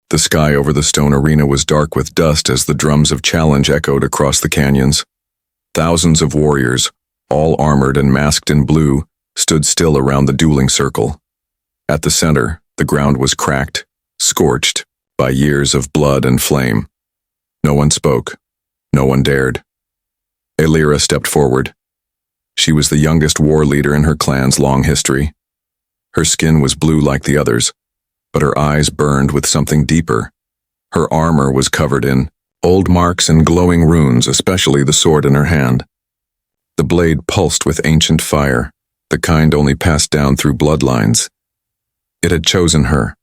The sky over the stone arena was dark with dust as the drums of challenge echoed across the canyons. Thousands of warriors, all armored and masked in blue, stood still around the dueling circle. At the center, the ground was cracked, scorched by years of blood and flame. No one spoke. No one dared. Elira stepped forward. She was the youngest war leader in her clan's long history. Her skin was blue like the others, but her eyes burned with something deeper. Her armor was covered in old marks and glowing runes, especially the sword in her hand. The blade pulsed with ancient fire, the kind only passed down through bloodlines. It had chosen her.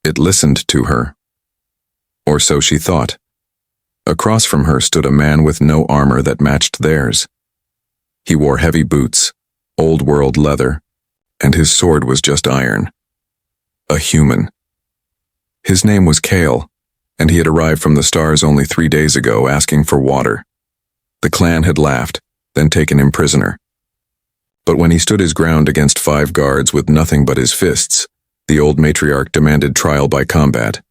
It listened to her. Or so she thought. Across from her stood a man with no armor that matched theirs. He wore heavy boots, old-world leather, and his sword was just iron. A human. His name was Kale, and he had arrived from the stars only 3 days ago asking for water. The clan had laughed, then taken him prisoner. But when he stood his ground against 5 guards with nothing but his fists, the old matriarch demanded trial by combat.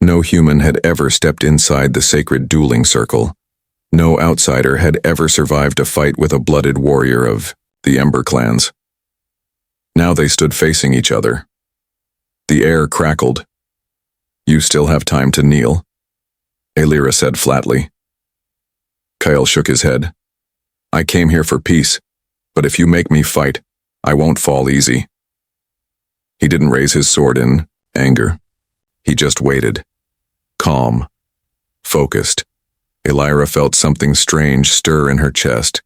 No human had ever stepped inside the sacred dueling circle. No outsider had ever survived a fight with a blooded warrior of the Ember clans. Now they stood facing each other. The air crackled. "You still have time to kneel," Elira said flatly. Kyle shook his head. "I came here for peace, but if you make me fight, I won't fall easy." He didn't raise his sword in anger. He just waited. Calm. Focused. Elira felt something strange stir in her chest.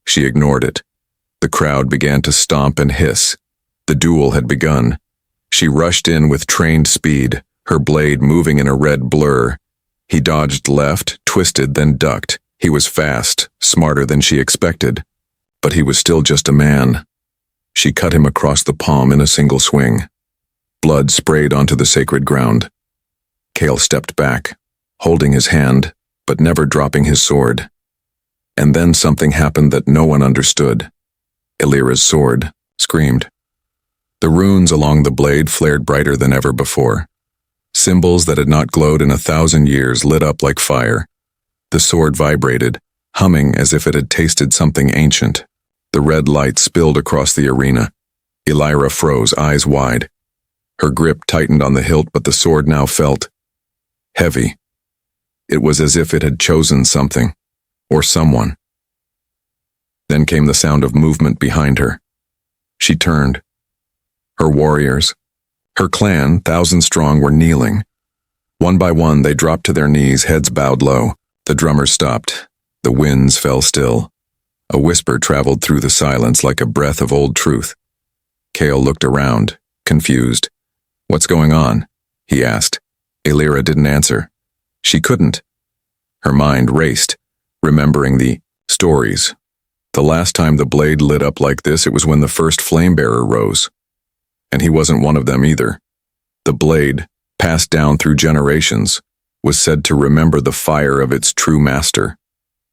She ignored it. The crowd began to stomp and hiss. The duel had begun. She rushed in with trained speed, her blade moving in a red blur. He dodged left, twisted, then ducked. He was fast, smarter than she expected. But he was still just a man. She cut him across the palm in a single swing. Blood sprayed onto the sacred ground. Kale stepped back, holding his hand, but never dropping his sword. And then something happened that no one understood. Elira's sword screamed. The runes along the blade flared brighter than ever before. Symbols that had not glowed in 1,000 years lit up like fire. The sword vibrated, humming as if it had tasted something ancient. The red light spilled across the arena. Elira froze, eyes wide. Her grip tightened on the hilt, but the sword now felt heavy. It was as if it had chosen something, or someone. Then came the sound of movement behind her. She turned. Her warriors, her clan, 1,000 strong, were kneeling. One by one, they dropped to their knees, heads bowed low. The drummers stopped. The winds fell still. A whisper traveled through the silence like a breath of old truth. Kale looked around, confused. "What's going on?" he asked. Elira didn't answer. She couldn't. Her mind raced, remembering the stories. The last time the blade lit up like this, it was when the first flame-bearer rose. And he wasn't one of them either. The blade, passed down through generations, was said to remember the fire of its true master.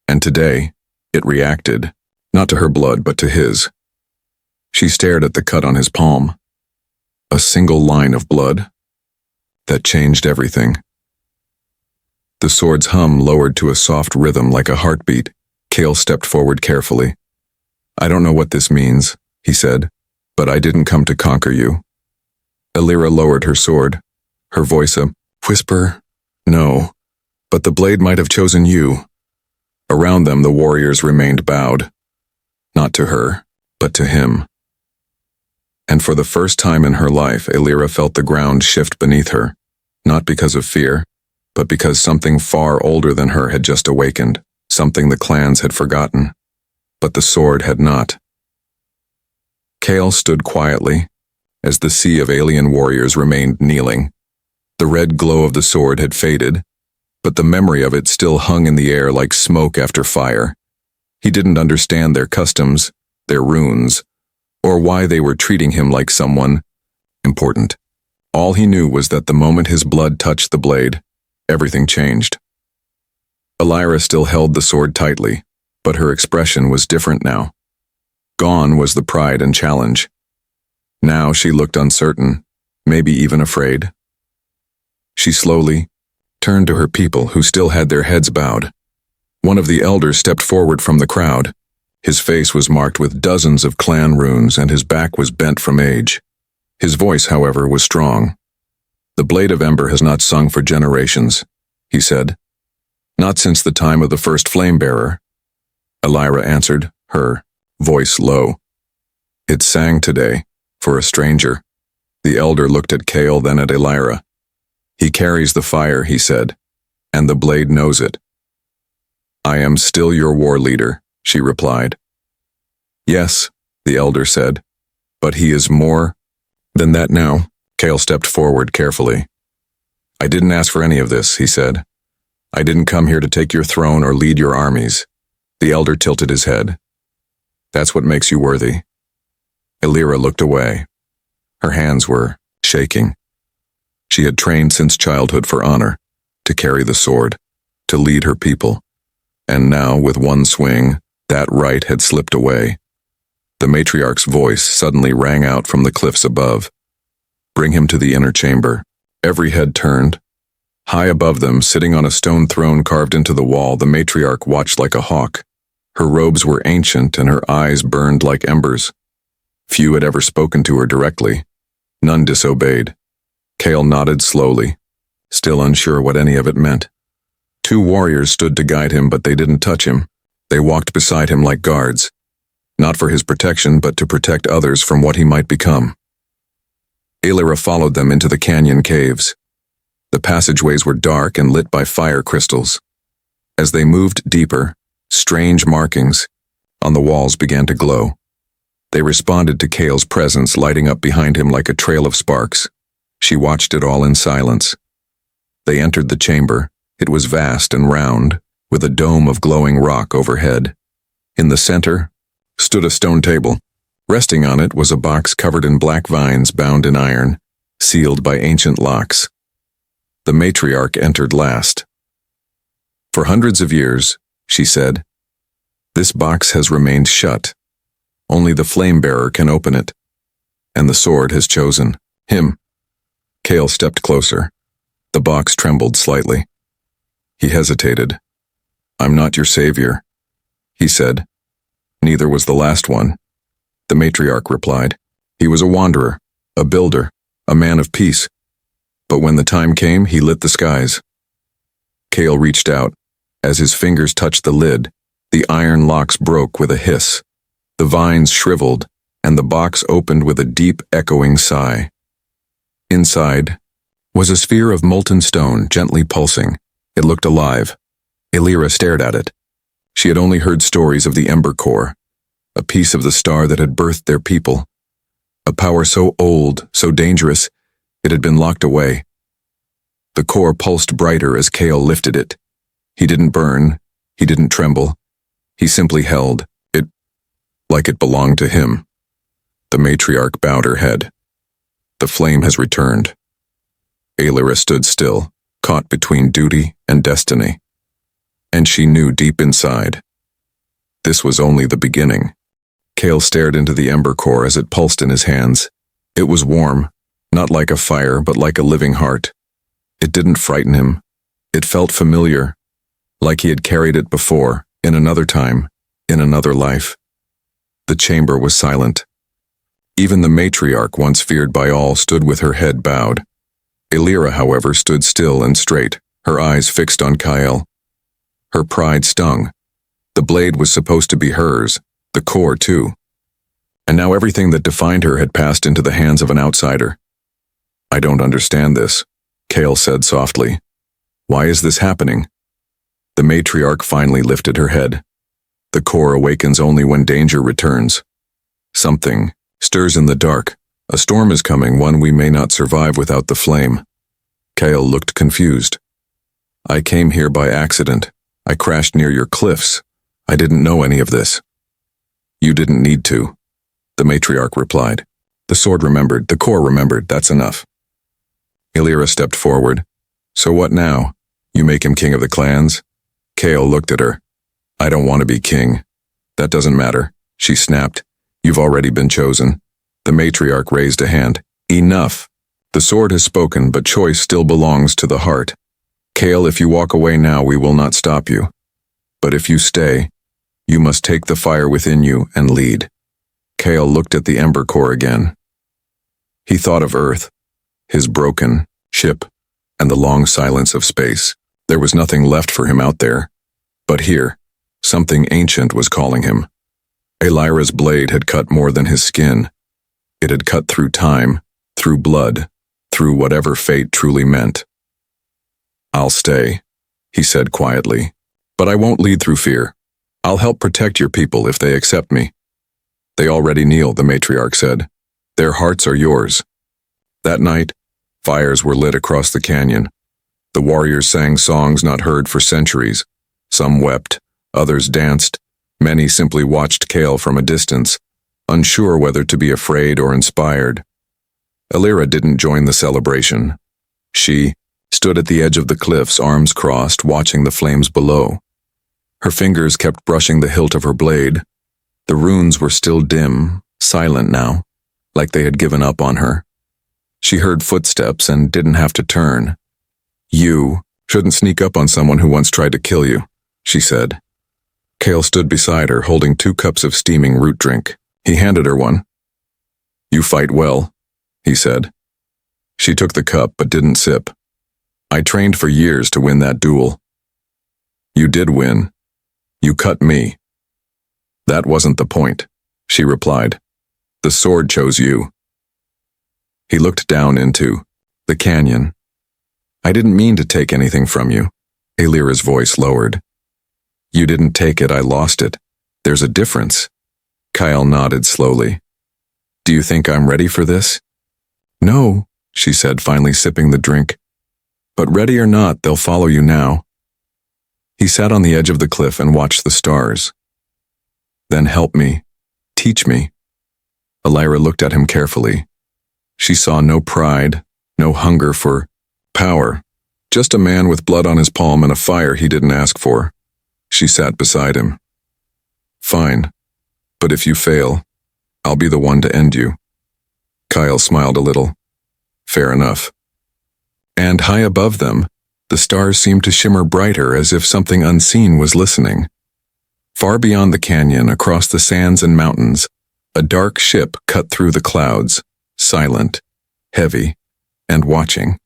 And today, it reacted, not to her blood, but to his. She stared at the cut on his palm. A single line of blood. That changed everything. The sword's hum lowered to a soft rhythm like a heartbeat. Kale stepped forward carefully. "I don't know what this means," he said, "but I didn't come to conquer you." Elira lowered her sword, her voice a whisper. "No, but the blade might have chosen you." Around them, the warriors remained bowed. Not to her, but to him. And for the first time in her life, Elira felt the ground shift beneath her, not because of fear, but because something far older than her had just awakened, something the clans had forgotten. But the sword had not. Kale stood quietly, as the sea of alien warriors remained kneeling. The red glow of the sword had faded, but the memory of it still hung in the air like smoke after fire. He didn't understand their customs, their runes, or why they were treating him like someone important. All he knew was that the moment his blood touched the blade, everything changed. Elira still held the sword tightly, but her expression was different now. Gone was the pride and challenge. Now she looked uncertain, maybe even afraid. She slowly turned to her people who still had their heads bowed. One of the elders stepped forward from the crowd. His face was marked with dozens of clan runes and his back was bent from age. His voice, however, was strong. "The Blade of Ember has not sung for generations," he said. "Not since the time of the first flame-bearer." Elira answered, her voice low. "It sang today, for a stranger." The elder looked at Kale, then at Elira. "He carries the fire," he said, "and the blade knows it." "I am still your war leader," she replied. "Yes," the elder said, "but he is more than that now." Kale stepped forward carefully. "I didn't ask for any of this," he said. "I didn't come here to take your throne or lead your armies." The elder tilted his head. "That's what makes you worthy." Elira looked away. Her hands were shaking. She had trained since childhood for honor, to carry the sword, to lead her people. And now, with one swing, that right had slipped away. The matriarch's voice suddenly rang out from the cliffs above. "Bring him to the inner chamber." Every head turned. High above them, sitting on a stone throne carved into the wall, the matriarch watched like a hawk. Her robes were ancient and her eyes burned like embers. Few had ever spoken to her directly. None disobeyed. Kale nodded slowly, still unsure what any of it meant. Two warriors stood to guide him, but they didn't touch him. They walked beside him like guards, not for his protection, but to protect others from what he might become. Elira followed them into the canyon caves. The passageways were dark and lit by fire crystals. As they moved deeper, strange markings on the walls began to glow. They responded to Kale's presence, lighting up behind him like a trail of sparks. She watched it all in silence. They entered the chamber. It was vast and round, with a dome of glowing rock overhead. In the center stood a stone table. Resting on it was a box covered in black vines bound in iron, sealed by ancient locks. The matriarch entered last. "For hundreds of years," she said, "this box has remained shut. Only the flame-bearer can open it. And the sword has chosen him." Kale stepped closer. The box trembled slightly. He hesitated. "I'm not your savior," he said. "Neither was the last one," the matriarch replied. "He was a wanderer, a builder, a man of peace. But when the time came, he lit the skies." Kale reached out. As his fingers touched the lid, the iron locks broke with a hiss. The vines shriveled, and the box opened with a deep, echoing sigh. Inside was a sphere of molten stone, gently pulsing. It looked alive. Elira stared at it. She had only heard stories of the Ember Core, a piece of the star that had birthed their people. A power so old, so dangerous, it had been locked away. The core pulsed brighter as Kale lifted it. He didn't burn. He didn't tremble. He simply held it like it belonged to him. The matriarch bowed her head. "The flame has returned." Elira stood still, caught between duty and destiny. And she knew deep inside, this was only the beginning. Kale stared into the Ember Core as it pulsed in his hands. It was warm, not like a fire, but like a living heart. It didn't frighten him. It felt familiar, like he had carried it before, in another time, in another life. The chamber was silent. Even the matriarch, once feared by all, stood with her head bowed. Elira, however, stood still and straight, her eyes fixed on Kyle. Her pride stung. The blade was supposed to be hers, the core too. And now everything that defined her had passed into the hands of an outsider. "I don't understand this," Kale said softly. "Why is this happening?" The matriarch finally lifted her head. "The core awakens only when danger returns. Something stirs in the dark. A storm is coming, one we may not survive without the flame." Kale looked confused. "I came here by accident. I crashed near your cliffs. I didn't know any of this." "You didn't need to," the matriarch replied. "The sword remembered, the core remembered, that's enough." Elira stepped forward. "So what now? You make him king of the clans?" Kale looked at her. "I don't want to be king." "That doesn't matter," she snapped. "You've already been chosen." The matriarch raised a hand. "Enough." The sword has spoken, but choice still belongs to the heart. Kale, if you walk away now, we will not stop you. But if you stay, you must take the fire within you and lead. Kale looked at the ember core again. He thought of Earth, his broken ship, and the long silence of space. There was nothing left for him out there. But here, something ancient was calling him. Elira's blade had cut more than his skin. It had cut through time, through blood, through whatever fate truly meant. I'll stay, he said quietly, but I won't lead through fear. I'll help protect your people if they accept me. They already kneel, the matriarch said. Their hearts are yours. That night, fires were lit across the canyon. The warriors sang songs not heard for centuries. Some wept, others danced. Many simply watched Kale from a distance, unsure whether to be afraid or inspired. Elira didn't join the celebration. She stood at the edge of the cliffs, arms crossed, watching the flames below. Her fingers kept brushing the hilt of her blade. The runes were still dim, silent now, like they had given up on her. She heard footsteps and didn't have to turn. You shouldn't sneak up on someone who once tried to kill you, she said. Kale stood beside her, holding 2 cups of steaming root drink. He handed her one. You fight well, he said. She took the cup but didn't sip. I trained for years to win that duel. You did win. You cut me. That wasn't the point, she replied. The sword chose you. He looked down into the canyon. I didn't mean to take anything from you. Elira's voice lowered. You didn't take it, I lost it. There's a difference. Kyle nodded slowly. Do you think I'm ready for this? No, she said, finally sipping the drink. But ready or not, they'll follow you now. He sat on the edge of the cliff and watched the stars. Then help me. Teach me. Elira looked at him carefully. She saw no pride, no hunger for power, just a man with blood on his palm and a fire he didn't ask for. She sat beside him. Fine, but if you fail, I'll be the one to end you. Kyle smiled a little. Fair enough. And high above them, the stars seemed to shimmer brighter as if something unseen was listening. Far beyond the canyon, across the sands and mountains, a dark ship cut through the clouds, silent, heavy, and watching.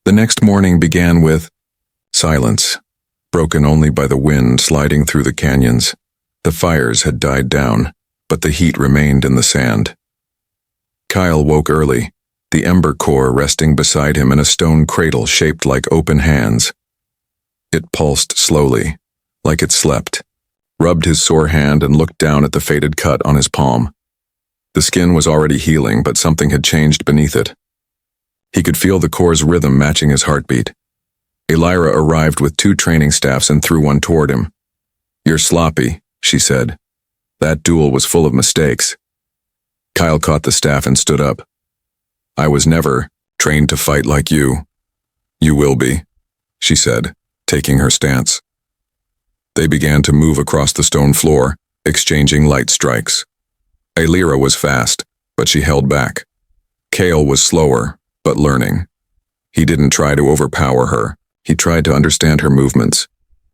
The next morning began with silence, broken only by the wind sliding through the canyons. The fires had died down, but the heat remained in the sand. Kyle woke early, the ember core resting beside him in a stone cradle shaped like open hands. It pulsed slowly, like it slept, rubbed his sore hand and looked down at the faded cut on his palm. The skin was already healing, but something had changed beneath it. He could feel the core's rhythm matching his heartbeat. Elira arrived with 2 training staffs and threw one toward him. You're sloppy, she said. That duel was full of mistakes. Kyle caught the staff and stood up. I was never trained to fight like you. You will be, she said, taking her stance. They began to move across the stone floor, exchanging light strikes. Elira was fast, but she held back. Kale was slower, but learning. He didn't try to overpower her. He tried to understand her movements.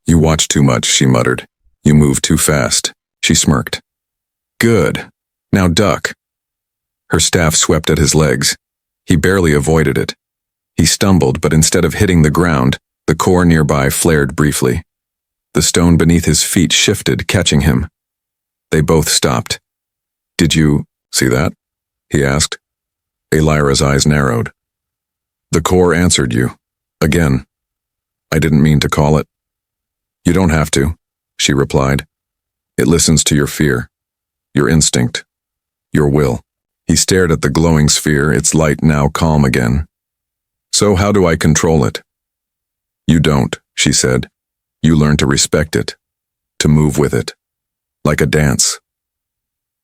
You watch too much, she muttered. You move too fast, she smirked. Good. Now duck. Her staff swept at his legs. He barely avoided it. He stumbled, but instead of hitting the ground, the core nearby flared briefly. The stone beneath his feet shifted, catching him. They both stopped. Did you see that? He asked. Elira's eyes narrowed. The core answered you. Again. I didn't mean to call it. You don't have to, she replied. It listens to your fear, your instinct, your will. He stared at the glowing sphere, its light now calm again. So how do I control it? You don't, she said. You learn to respect it, to move with it, like a dance.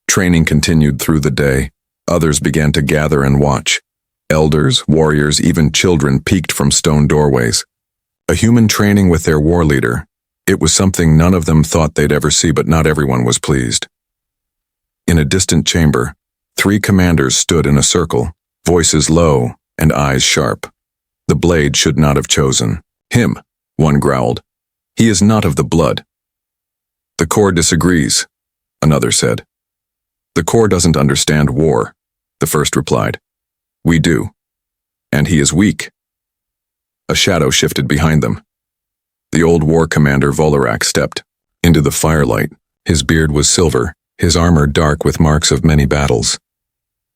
Training continued through the day. Others began to gather and watch. Elders, warriors, even children peeked from stone doorways. A human training with their war leader. It was something none of them thought they'd ever see, but not everyone was pleased. In a distant chamber, 3 commanders stood in a circle, voices low and eyes sharp. The blade should not have chosen him, one growled. He is not of the blood. The Corps disagrees, another said. The Corps doesn't understand war, the first replied. We do. And he is weak. A shadow shifted behind them. The old war commander Volorak stepped into the firelight. His beard was silver, his armor dark with marks of many battles.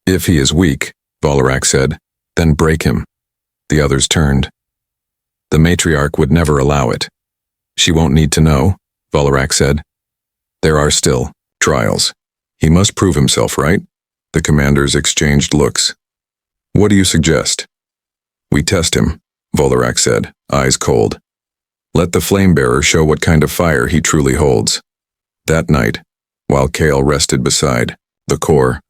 If he is weak, Volorak said, then break him. The others turned. The matriarch would never allow it. She won't need to know, Volorak said. There are still trials. He must prove himself, right? The commanders exchanged looks. What do you suggest? We test him, Volorak said, eyes cold. Let the flame-bearer show what kind of fire he truly holds. That night, while Kale rested beside the Corps,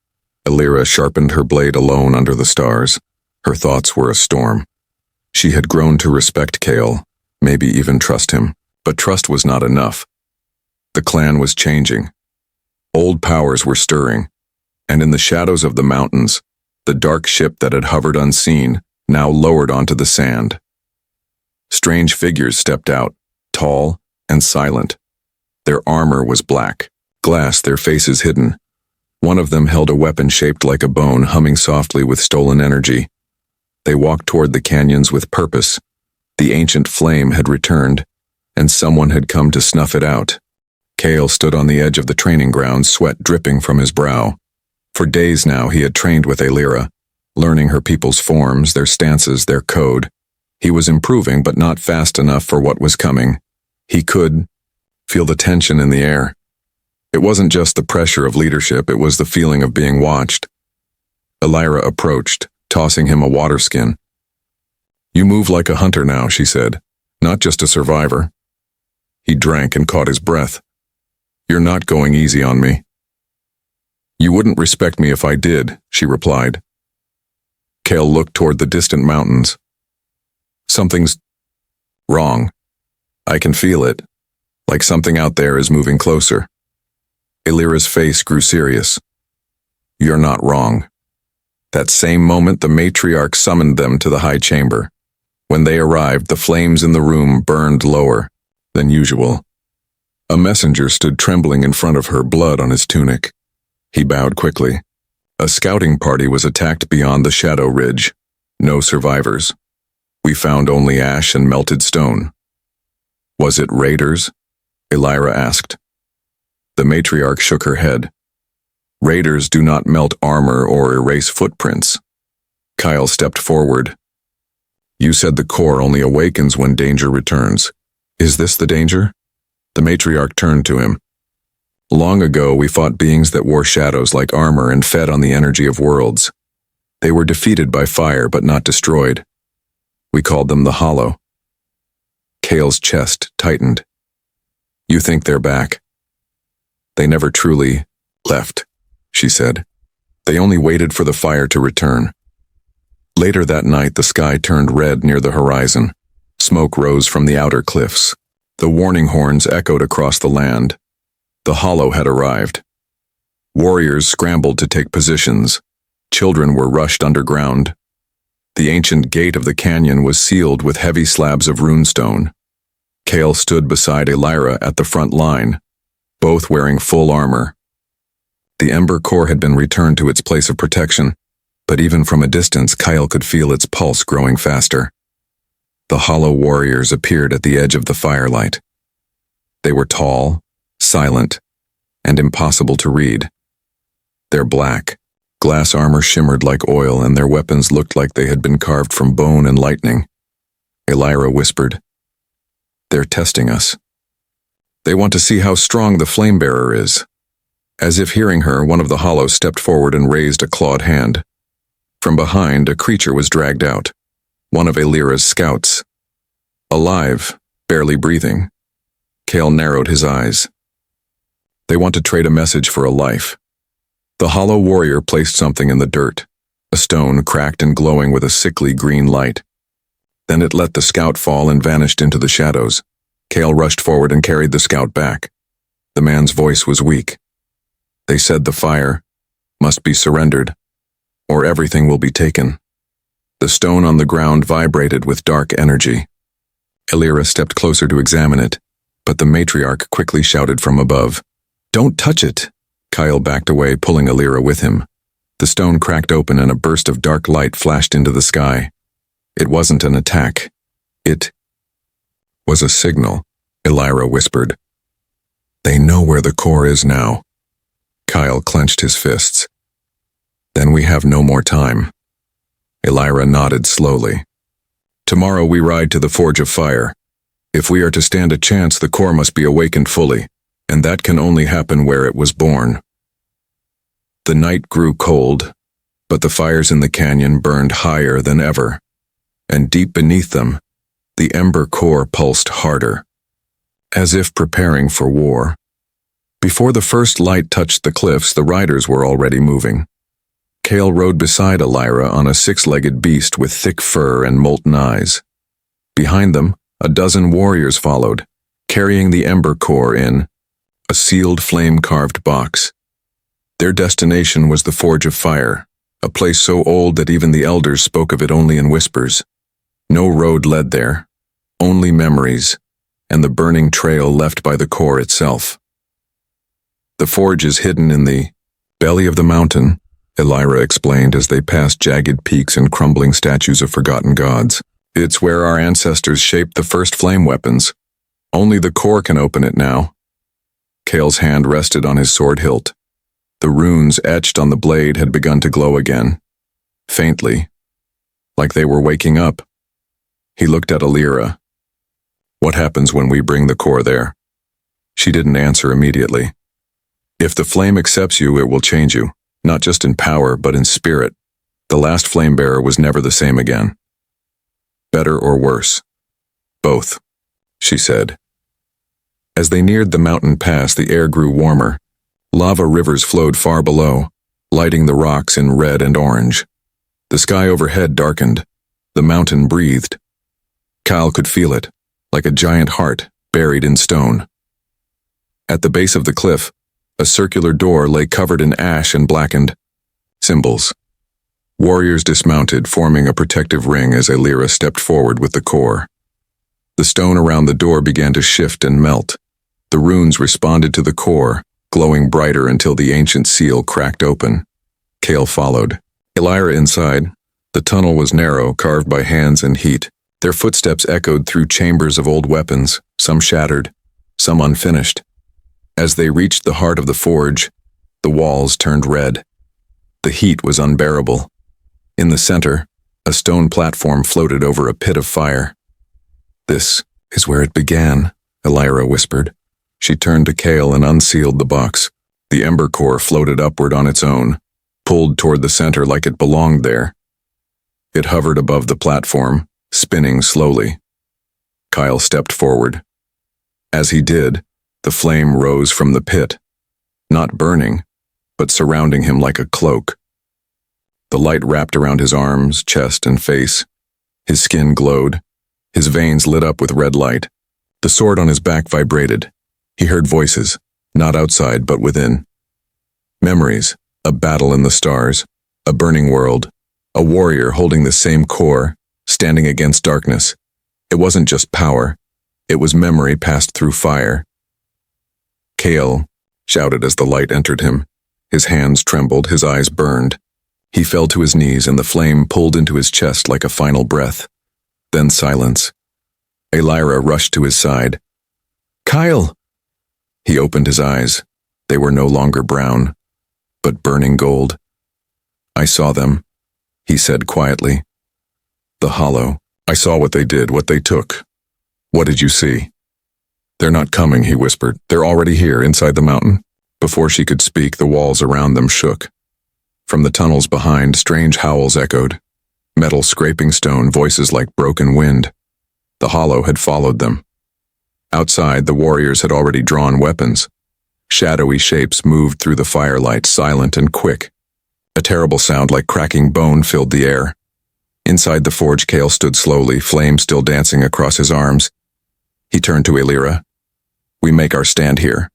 Elira sharpened her blade alone under the stars. Her thoughts were a storm. She had grown to respect Kale, maybe even trust him, but trust was not enough. The clan was changing. Old powers were stirring, and in the shadows of the mountains, the dark ship that had hovered unseen now lowered onto the sand. Strange figures stepped out, tall and silent. Their armor was black, glass, their faces hidden. One of them held a weapon shaped like a bone, humming softly with stolen energy. They walked toward the canyons with purpose. The ancient flame had returned, and someone had come to snuff it out. Kale stood on the edge of the training ground, sweat dripping from his brow. For days now he had trained with Elira, learning her people's forms, their stances, their code. He was improving, but not fast enough for what was coming. He could feel the tension in the air. It wasn't just the pressure of leadership, it was the feeling of being watched. Elira approached, tossing him a water skin. You move like a hunter now, she said, not just a survivor. He drank and caught his breath. You're not going easy on me. You wouldn't respect me if I did, she replied. Kale looked toward the distant mountains. Something's wrong. I can feel it, like something out there is moving closer. Elira's face grew serious. You're not wrong. That same moment, the matriarch summoned them to the high chamber. When they arrived, the flames in the room burned lower than usual. A messenger stood trembling in front of her, blood on his tunic. He bowed quickly. A scouting party was attacked beyond the Shadow Ridge. No survivors. We found only ash and melted stone. Was it raiders? Elira asked. The matriarch shook her head. Raiders do not melt armor or erase footprints. Kyle stepped forward. You said the Corps only awakens when danger returns. Is this the danger? The matriarch turned to him. Long ago, we fought beings that wore shadows like armor and fed on the energy of worlds. They were defeated by fire but not destroyed. We called them the Hollow. Kale's chest tightened. You think they're back? They never truly left, she said. They only waited for the fire to return. Later that night, the sky turned red near the horizon. Smoke rose from the outer cliffs. The warning horns echoed across the land. The Hollow had arrived. Warriors scrambled to take positions. Children were rushed underground. The ancient gate of the canyon was sealed with heavy slabs of runestone. Kale stood beside Elira at the front line, both wearing full armor. The Ember Core had been returned to its place of protection, but even from a distance, Kyle could feel its pulse growing faster. The Hollow warriors appeared at the edge of the firelight. They were tall, silent, and impossible to read. Their black, glass armor shimmered like oil, and their weapons looked like they had been carved from bone and lightning. Elira whispered, They're testing us. They want to see how strong the flame-bearer is. As if hearing her, one of the Hollows stepped forward and raised a clawed hand. From behind, a creature was dragged out, one of Elira's scouts. Alive, barely breathing. Kale narrowed his eyes. They want to trade a message for a life. The Hollow warrior placed something in the dirt, a stone cracked and glowing with a sickly green light. Then it let the scout fall and vanished into the shadows. Kale rushed forward and carried the scout back. The man's voice was weak. They said the fire must be surrendered, or everything will be taken. The stone on the ground vibrated with dark energy. Elira stepped closer to examine it, but the matriarch quickly shouted from above, "Don't touch it!" Kyle backed away, pulling Elira with him. The stone cracked open and a burst of dark light flashed into the sky. It wasn't an attack. It was a signal, Elira whispered. "They know where the core is now." Kyle clenched his fists. "Then we have no more time." Elira nodded slowly. "Tomorrow we ride to the Forge of Fire. If we are to stand a chance, the core must be awakened fully, and that can only happen where it was born." The night grew cold, but the fires in the canyon burned higher than ever, and deep beneath them, the ember core pulsed harder, as if preparing for war. Before the first light touched the cliffs, the riders were already moving. Kale rode beside Elira on a six-legged beast with thick fur and molten eyes. Behind them, a dozen warriors followed, carrying the ember core in a sealed flame-carved box. Their destination was the Forge of Fire, a place so old that even the elders spoke of it only in whispers. No road led there, only memories, and the burning trail left by the core itself. "The forge is hidden in the belly of the mountain," Elira explained as they passed jagged peaks and crumbling statues of forgotten gods. "It's where our ancestors shaped the first flame weapons. Only the core can open it now." Kale's hand rested on his sword hilt. The runes etched on the blade had begun to glow again, faintly, like they were waking up. He looked at Elira. "What happens when we bring the core there?" She didn't answer immediately. "If the flame accepts you, it will change you, not just in power, but in spirit. The last flame bearer was never the same again." "Better or worse?" "Both," she said. As they neared the mountain pass, the air grew warmer. Lava rivers flowed far below, lighting the rocks in red and orange. The sky overhead darkened. The mountain breathed. Kyle could feel it, like a giant heart buried in stone. At the base of the cliff, a circular door lay covered in ash and blackened. Symbols. Warriors dismounted, forming a protective ring as Elira stepped forward with the core. The stone around the door began to shift and melt. The runes responded to the core, glowing brighter until the ancient seal cracked open. Kale followed. Elira inside. The tunnel was narrow, carved by hands and heat. Their footsteps echoed through chambers of old weapons, some shattered, some unfinished. As they reached the heart of the forge, the walls turned red. The heat was unbearable. In the center, a stone platform floated over a pit of fire. "This is where it began," Elira whispered. She turned to Kale and unsealed the box. The ember core floated upward on its own, pulled toward the center like it belonged there. It hovered above the platform, spinning slowly. Kyle stepped forward. As he did, the flame rose from the pit, not burning, but surrounding him like a cloak. The light wrapped around his arms, chest, and face. His skin glowed. His veins lit up with red light. The sword on his back vibrated. He heard voices, not outside but within. Memories, a battle in the stars, a burning world, a warrior holding the same core, standing against darkness. It wasn't just power. It was memory passed through fire. "Kale," shouted as the light entered him. His hands trembled, his eyes burned. He fell to his knees and the flame pulled into his chest like a final breath. Then silence. Elira rushed to his side. "Kyle!" He opened his eyes. They were no longer brown, but burning gold. "I saw them," he said quietly. "The hollow. I saw what they did, what they took." "What did you see?" "They're not coming," he whispered. "They're already here, inside the mountain." Before she could speak, the walls around them shook. From the tunnels behind, strange howls echoed. Metal scraping stone, voices like broken wind. The hollow had followed them. Outside, the warriors had already drawn weapons. Shadowy shapes moved through the firelight, silent and quick. A terrible sound like cracking bone filled the air. Inside the forge, Kale stood slowly, flame still dancing across his arms. He turned to Elira. "We make our stand here."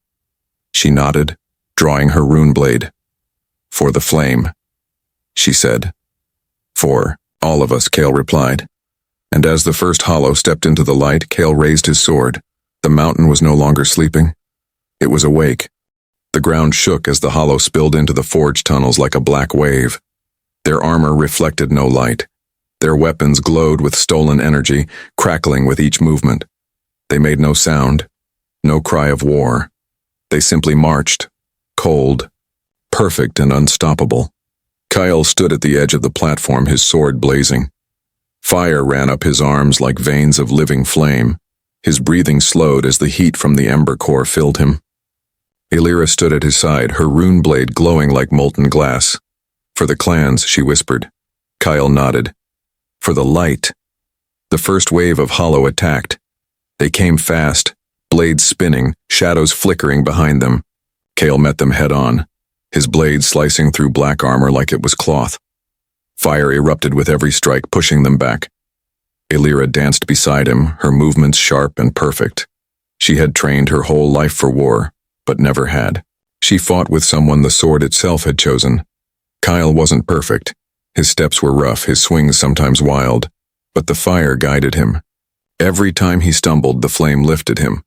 She nodded, drawing her rune blade. For the flame, she said. For all of us, Kale replied. And as the first hollow stepped into the light, Kale raised his sword. The mountain was no longer sleeping. It was awake. The ground shook as the hollow spilled into the forge tunnels like a black wave. Their armor reflected no light. Their weapons glowed with stolen energy, crackling with each movement. They made no sound, no cry of war. They simply marched, cold, perfect and unstoppable. Kyle stood at the edge of the platform, his sword blazing. Fire ran up his arms like veins of living flame. His breathing slowed as the heat from the ember core filled him. Elira stood at his side, her rune blade glowing like molten glass. For the clans, she whispered. Kyle nodded. For the light. The first wave of hollow attacked. They came fast, blades spinning, shadows flickering behind them. Kale met them head on, his blade slicing through black armor like it was cloth. Fire erupted with every strike, pushing them back. Elira danced beside him, her movements sharp and perfect. She had trained her whole life for war, but never had. She fought with someone the sword itself had chosen. Kyle wasn't perfect. His steps were rough, his swings sometimes wild, but the fire guided him. Every time he stumbled, the flame lifted him.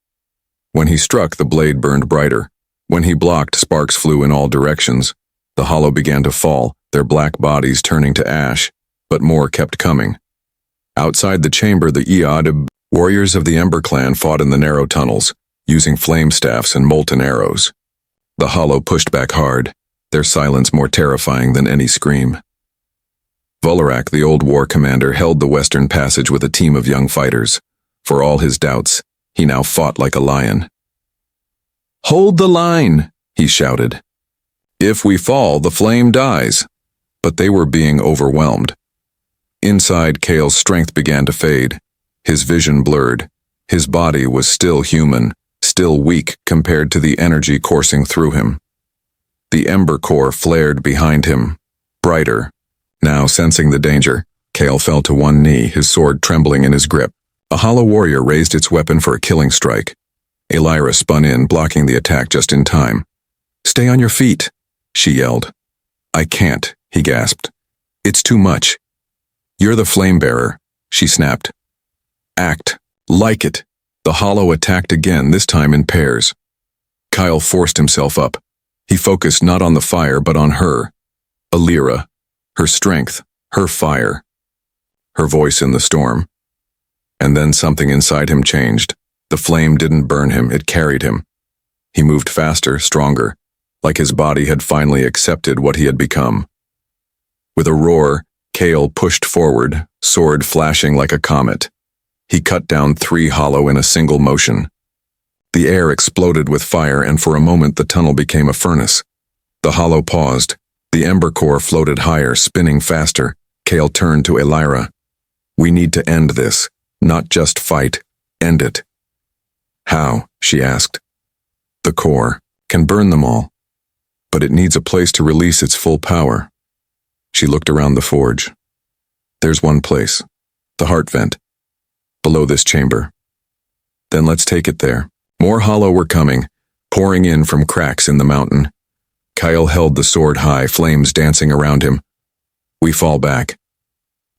When he struck, the blade burned brighter. When he blocked, sparks flew in all directions. The hollow began to fall, their black bodies turning to ash, but more kept coming. Outside the chamber, the Iad warriors of the Ember clan fought in the narrow tunnels, using flame staffs and molten arrows. The hollow pushed back hard, their silence more terrifying than any scream. Volarak, the old war commander, held the western passage with a team of young fighters. For all his doubts, he now fought like a lion. "Hold the line," he shouted. "If we fall, the flame dies." But they were being overwhelmed. Inside, Kale's strength began to fade. His vision blurred. His body was still human, still weak compared to the energy coursing through him. The ember core flared behind him, brighter. Now, sensing the danger, Kale fell to one knee, his sword trembling in his grip. A hollow warrior raised its weapon for a killing strike. Elira spun in, blocking the attack just in time. "Stay on your feet," she yelled. "I can't," he gasped. "It's too much." "You're the flame bearer," she snapped. "Act like it." The hollow attacked again, this time in pairs. Kyle forced himself up. He focused not on the fire, but on her. Elira. Her strength, her fire. Her voice in the storm. And then something inside him changed. The flame didn't burn him, it carried him. He moved faster, stronger, like his body had finally accepted what he had become. With a roar, Kale pushed forward, sword flashing like a comet. He cut down 3 hollow in a single motion. The air exploded with fire, and for a moment the tunnel became a furnace. The hollow paused. The ember core floated higher, spinning faster. Kale turned to Elira. "We need to end this, not just fight. End it." "How?" she asked. "The core can burn them all, but it needs a place to release its full power." She looked around the forge. "There's one place, the heart vent, below this chamber. Then let's take it there." More hollow were coming, pouring in from cracks in the mountain. Kyle held the sword high, flames dancing around him. "We fall back.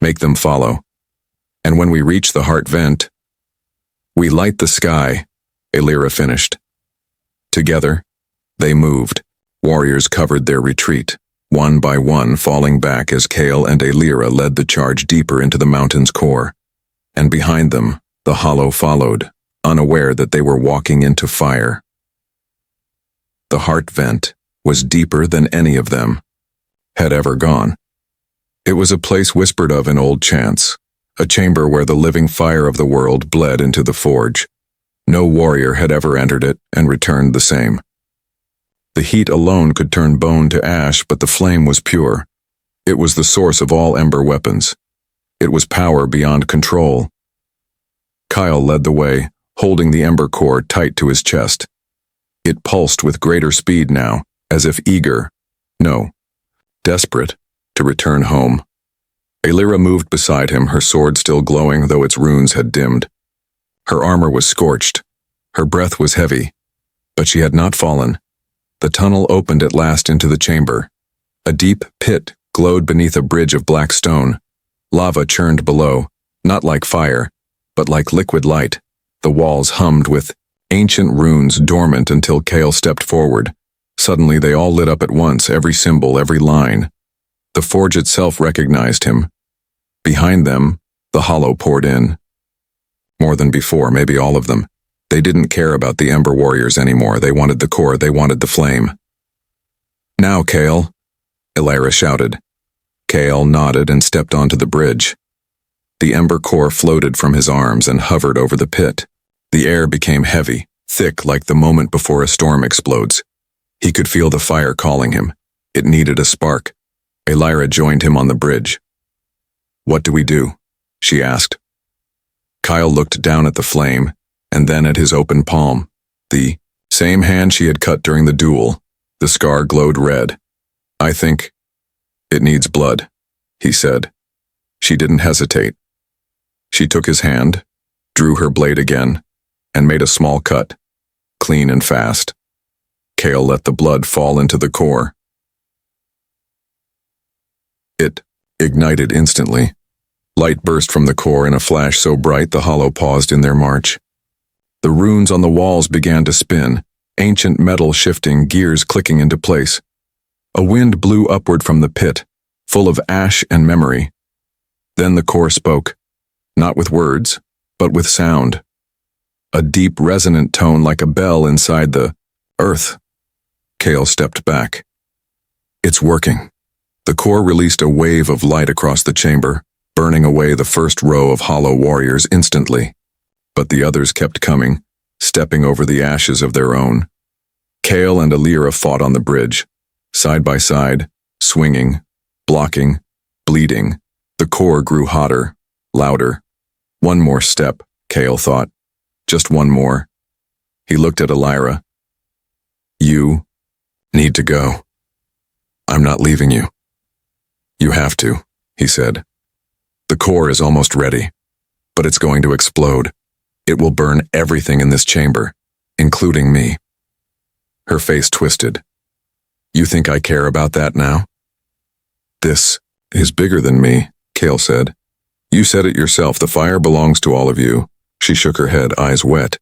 Make them follow. And when we reach the heart vent, we light the sky," Elira finished. Together, they moved. Warriors covered their retreat, one by one falling back as Kale and Elira led the charge deeper into the mountain's core. And behind them, the hollow followed, unaware that they were walking into fire. The heart vent was deeper than any of them had ever gone. It was a place whispered of in old chants, a chamber where the living fire of the world bled into the forge. No warrior had ever entered it and returned the same. The heat alone could turn bone to ash, but the flame was pure. It was the source of all ember weapons. It was power beyond control. Kyle led the way, holding the ember core tight to his chest. It pulsed with greater speed now, as if eager, no, desperate, to return home. Elira moved beside him, her sword still glowing though its runes had dimmed. Her armor was scorched. Her breath was heavy, but she had not fallen. The tunnel opened at last into the chamber. A deep pit glowed beneath a bridge of black stone. Lava churned below, not like fire, but like liquid light. The walls hummed with ancient runes dormant until Kale stepped forward. Suddenly they all lit up at once, every symbol, every line. The forge itself recognized him. Behind them, the hollow poured in. More than before, maybe all of them. They didn't care about the Ember Warriors anymore. They wanted the core, they wanted the flame. "Now, Kale," Elira shouted. Kale nodded and stepped onto the bridge. The Ember core floated from his arms and hovered over the pit. The air became heavy, thick like the moment before a storm explodes. He could feel the fire calling him. It needed a spark. Elira joined him on the bridge. "What do we do?" she asked. Kyle looked down at the flame, and then at his open palm. The same hand she had cut during the duel. The scar glowed red. "I think it needs blood," he said. She didn't hesitate. She took his hand, drew her blade again, and made a small cut, clean and fast. Kale let the blood fall into the core. It ignited instantly. Light burst from the core in a flash so bright the hollow paused in their march. The runes on the walls began to spin, ancient metal shifting, gears clicking into place. A wind blew upward from the pit, full of ash and memory. Then the core spoke, not with words, but with sound. A deep, resonant tone like a bell inside the earth. Kale stepped back. "It's working." The core released a wave of light across the chamber, burning away the first row of hollow warriors instantly. But the others kept coming, stepping over the ashes of their own. Kale and Elira fought on the bridge, side by side, swinging, blocking, bleeding. The core grew hotter, louder. One more step, Kale thought. Just one more. He looked at Elira. "You need to go. I'm not leaving you." "You have to," he said. "The core is almost ready, but it's going to explode. It will burn everything in this chamber, including me." Her face twisted. "You think I care about that now?" "This is bigger than me," Kale said. "You said it yourself, the fire belongs to all of you." She shook her head, eyes wet.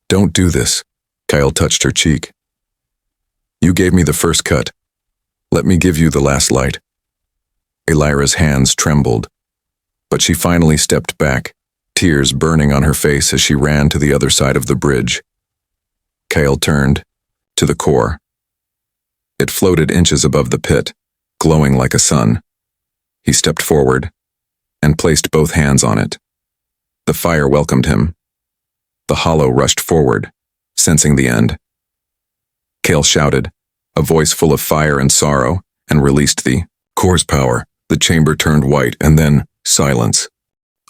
"Don't do this." Kyle touched her cheek. "You gave me the first cut. Let me give you the last light." Elira's hands trembled, but she finally stepped back, tears burning on her face as she ran to the other side of the bridge. Kale turned to the core. It floated inches above the pit, glowing like a sun. He stepped forward and placed both hands on it. The fire welcomed him. The hollow rushed forward, sensing the end. Kale shouted, a voice full of fire and sorrow, and released the core's power. The chamber turned white, and then silence.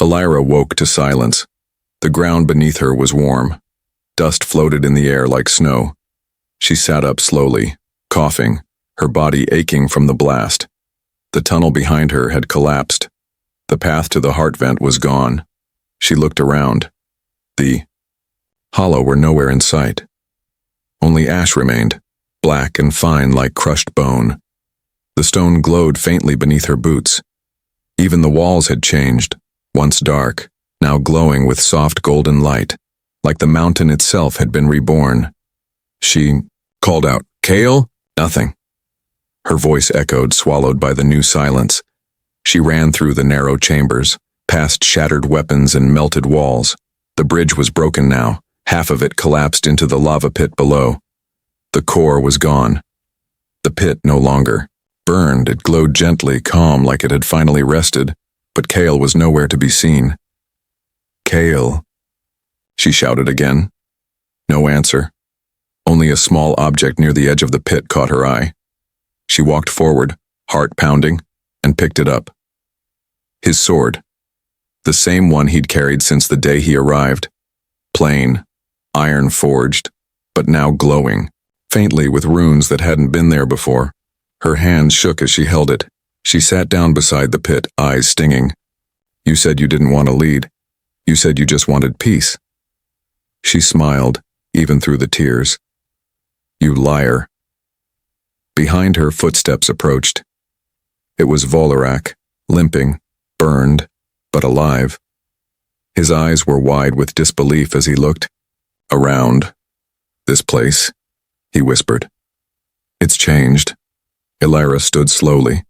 Elira woke to silence. The ground beneath her was warm. Dust floated in the air like snow. She sat up slowly, coughing, her body aching from the blast. The tunnel behind her had collapsed. The path to the heart vent was gone. She looked around. The hollow were nowhere in sight. Only ash remained, black and fine like crushed bone. The stone glowed faintly beneath her boots. Even the walls had changed, once dark, now glowing with soft golden light, like the mountain itself had been reborn. She called out, "Kale?" Nothing. Her voice echoed, swallowed by the new silence. She ran through the narrow chambers, past shattered weapons and melted walls. The bridge was broken now. Half of it collapsed into the lava pit below. The core was gone. The pit no longer burned. It glowed gently, calm, like it had finally rested, but Kale was nowhere to be seen. "Kale," she shouted again. No answer. Only a small object near the edge of the pit caught her eye. She walked forward, heart pounding, and picked it up. His sword. The same one he'd carried since the day he arrived. Plain, iron forged, but now glowing, faintly with runes that hadn't been there before. Her hands shook as she held it. She sat down beside the pit, eyes stinging. "You said you didn't want to lead. You said you just wanted peace." She smiled, even through the tears. "You liar." Behind her, footsteps approached, It was Volorak, limping, burned, but alive. His eyes were wide with disbelief as he looked around. "This place," he whispered. "It's changed." Elira stood slowly.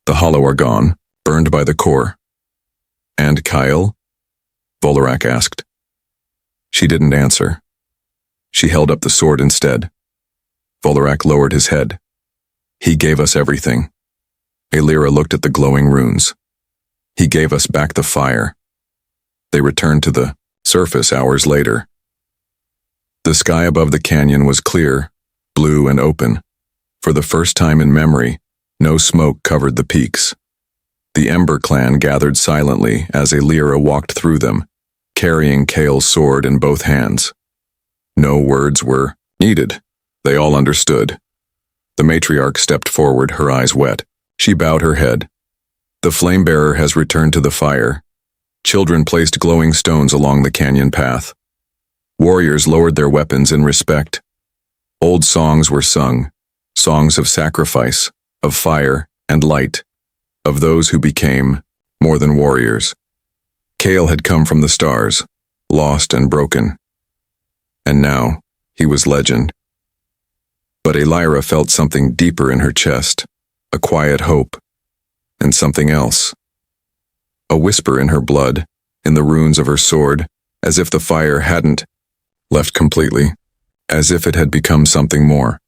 "The hollow are gone, burned by the core." "And Kyle?" Volorak asked. She didn't answer. She held up the sword instead. Volorak lowered his head. "He gave us everything." Elira looked at the glowing runes. "He gave us back the fire." They returned to the surface hours later. The sky above the canyon was clear, blue and open. For the first time in memory, no smoke covered the peaks. The Ember clan gathered silently as Elira walked through them, carrying Kale's sword in both hands. No words were needed. They all understood. The matriarch stepped forward, her eyes wet. She bowed her head. "The flame-bearer has returned to the fire." Children placed glowing stones along the canyon path. Warriors lowered their weapons in respect. Old songs were sung, songs of sacrifice, of fire and light, of those who became more than warriors. Kale had come from the stars, lost and broken. And now, he was legend. But Elira felt something deeper in her chest, a quiet hope, and something else. A whisper in her blood, in the runes of her sword, as if the fire hadn't left completely, as if it had become something more.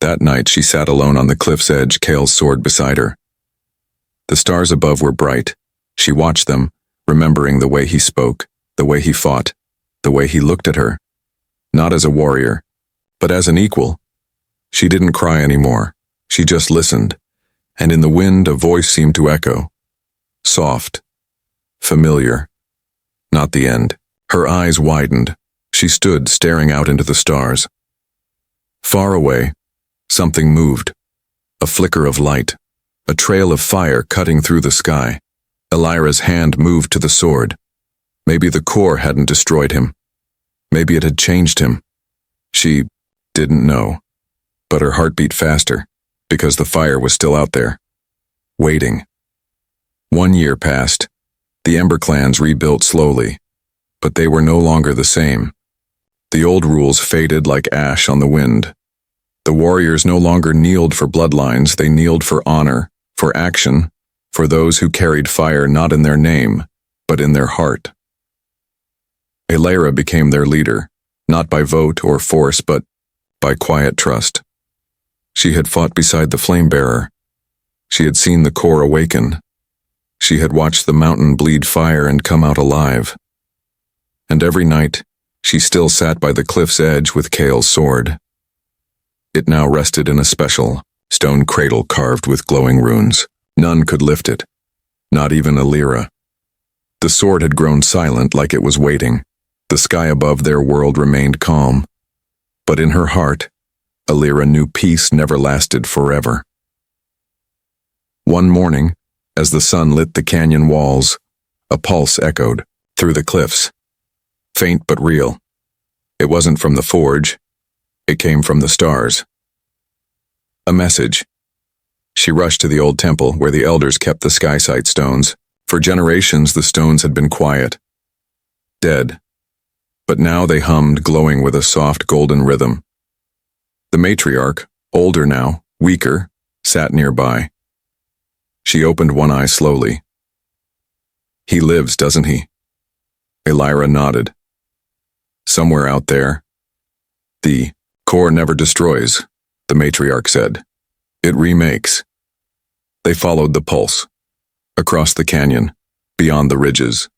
That night she sat alone on the cliff's edge, Kale's sword beside her. The stars above were bright. She watched them, remembering the way he spoke, the way he fought, the way he looked at her. Not as a warrior, but as an equal. She didn't cry anymore. She just listened, and in the wind a voice seemed to echo. Soft, familiar. Not the end. Her eyes widened. She stood staring out into the stars. Far away, something moved. A flicker of light, a trail of fire cutting through the sky. Elira's hand moved to the sword. Maybe the core hadn't destroyed him. Maybe it had changed him. She didn't know. But her heart beat faster, because the fire was still out there, waiting. 1 year passed. The Ember clans rebuilt slowly, but they were no longer the same. The old rules faded like ash on the wind. The warriors no longer kneeled for bloodlines, they kneeled for honor, for action, for those who carried fire not in their name, but in their heart. Elira became their leader, not by vote or force, but by quiet trust. She had fought beside the flame-bearer. She had seen the core awaken. She had watched the mountain bleed fire and come out alive. And every night, she still sat by the cliff's edge with Kale's sword. It now rested in a special stone cradle carved with glowing runes. None could lift it, not even Elira. The sword had grown silent like it was waiting. The sky above their world remained calm. But in her heart, Elira knew peace never lasted forever. One morning, as the sun lit the canyon walls, a pulse echoed through the cliffs. Faint but real. It wasn't from the forge. It came from the stars. A message. She rushed to the old temple where the elders kept the skysite stones. For generations the stones had been quiet, dead. But now they hummed, glowing with a soft golden rhythm. The matriarch, older now, weaker, sat nearby. She opened one eye slowly. "He lives, doesn't he?" Elira nodded. "Somewhere out there." "The core never destroys," the matriarch said. "It remakes." They followed the pulse, across the canyon, beyond the ridges,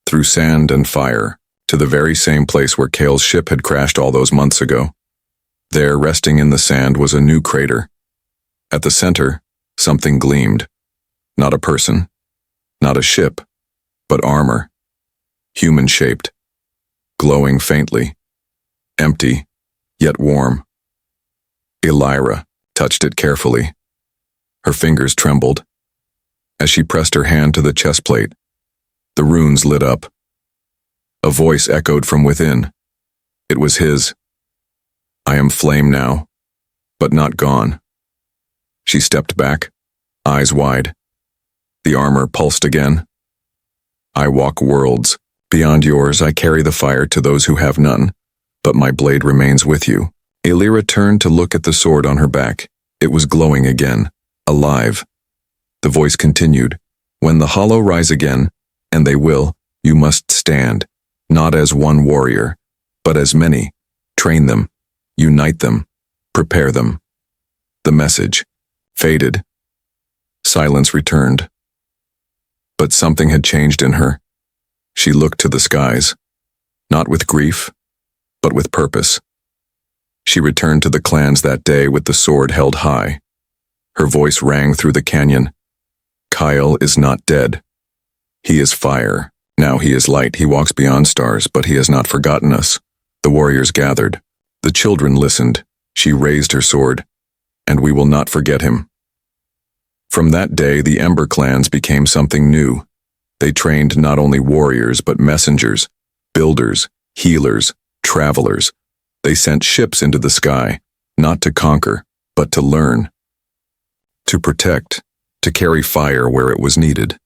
through sand and fire, to the very same place where Kale's ship had crashed all those months ago. There, resting in the sand, was a new crater. At the center, something gleamed. Not a person, not a ship, but armor. Human-shaped, glowing faintly, empty, yet warm. Elira touched it carefully. Her fingers trembled. As she pressed her hand to the chest plate, the runes lit up. A voice echoed from within. It was his. "I am flame now, but not gone." She stepped back, eyes wide. The armor pulsed again. I walk worlds. Beyond yours, I carry the fire to those who have none, but my blade remains with you. Elira turned to look at the sword on her back. It was glowing again, alive. The voice continued, when the hollow rise again, and they will, you must stand, not as one warrior, but as many. Train them, unite them, prepare them. The message faded. Silence returned. But something had changed in her. She looked to the skies, not with grief, but with purpose. She returned to the clans that day with the sword held high. Her voice rang through the canyon. Kyle is not dead. He is fire. Now he is light. He walks beyond stars, but he has not forgotten us. The warriors gathered. The children listened. She raised her sword, and we will not forget him. From that day, the Ember clans became something new. They trained not only warriors, but messengers, builders, healers, travelers. They sent ships into the sky, not to conquer, but to learn, to protect, to carry fire where it was needed.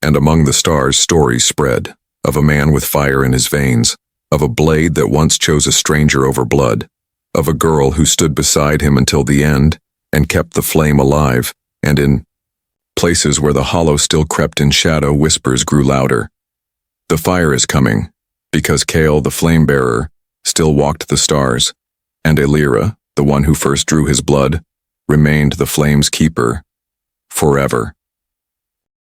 And among the stars, stories spread, of a man with fire in his veins, of a blade that once chose a stranger over blood, of a girl who stood beside him until the end and kept the flame alive, and in places where the hollow still crept in shadow, whispers grew louder. The fire is coming, because Kale, the flame-bearer, still walked the stars, and Elira, the one who first drew his blood, remained the flame's keeper forever.